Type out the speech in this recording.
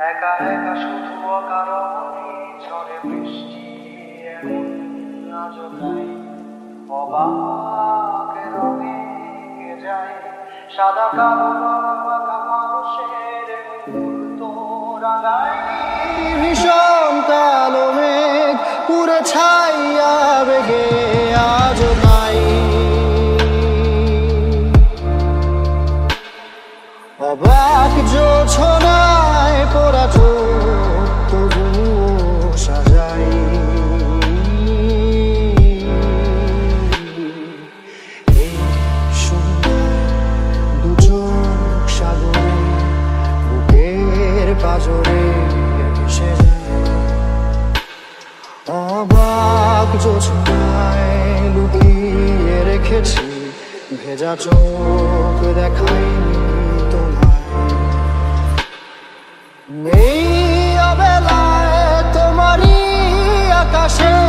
একা একা শুধু অকারণে ঝড়ে বৃষ্টি এমন আজও নাই অবাক রঙে কে যায় সাদা কালো বাঁকা মানুষের মুহূর্ত রাঙায় ভীষণ কালো মেঘ পুরে ছাইয়া বেগে আজও নাই অবাক জোছনায় পোড়া চোখ তবুও সাজাই এই সুন্দর দু চোখ সাগরে বুকের পাঁজরে ভেসে যায় অবাক জোছনায় লুকিয়ে রেখেছি ভেজা চোখ দেখাইনি এই অবেলায় তোমারই আকাশে